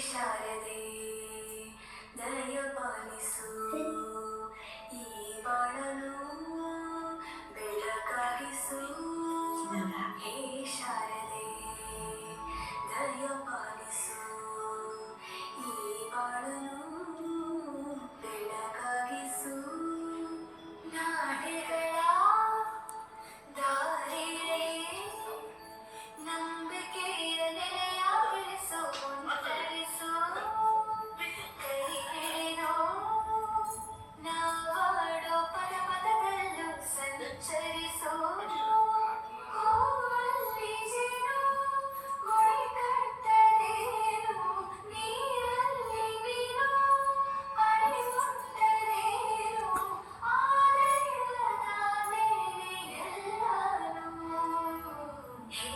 ಶಾರದೆ ದಯ ಪಾಲಿಸು ಈ ಬಾಳನು ಬೆಳಕಾಗಿಸು ಹೇ ಶಾರದೆ ದಯ ಪಾಲಿಸು ಈ ಬಾಳನು ಬೆಳಕಾಗಿಸು ನಾಡಿಗಳ ದಾರಿಯೇ ನಂಬಿಕೆಯ ನೆಲೆಯಾಗಿರಿಸು ಮುನ್ನಡೆಸು ಕೈ ಹಿಡಿದು ನಾವಾಡೋ ಪದ ಪದದಲ್ಲೂ ಸಂಚರಿಸು ಹೂವಲ್ಲಿ ಜೇನು ಗುಡಿ ಕಟ್ಟದೇನು ನೀರಲ್ಲಿ ಮೀನು ಪಡೆ ಮುಟ್ಟದೇನು ಆದರಿಲ್ಲದಾನೇನೆ ಎಲ್ಲಾನು ಹೇ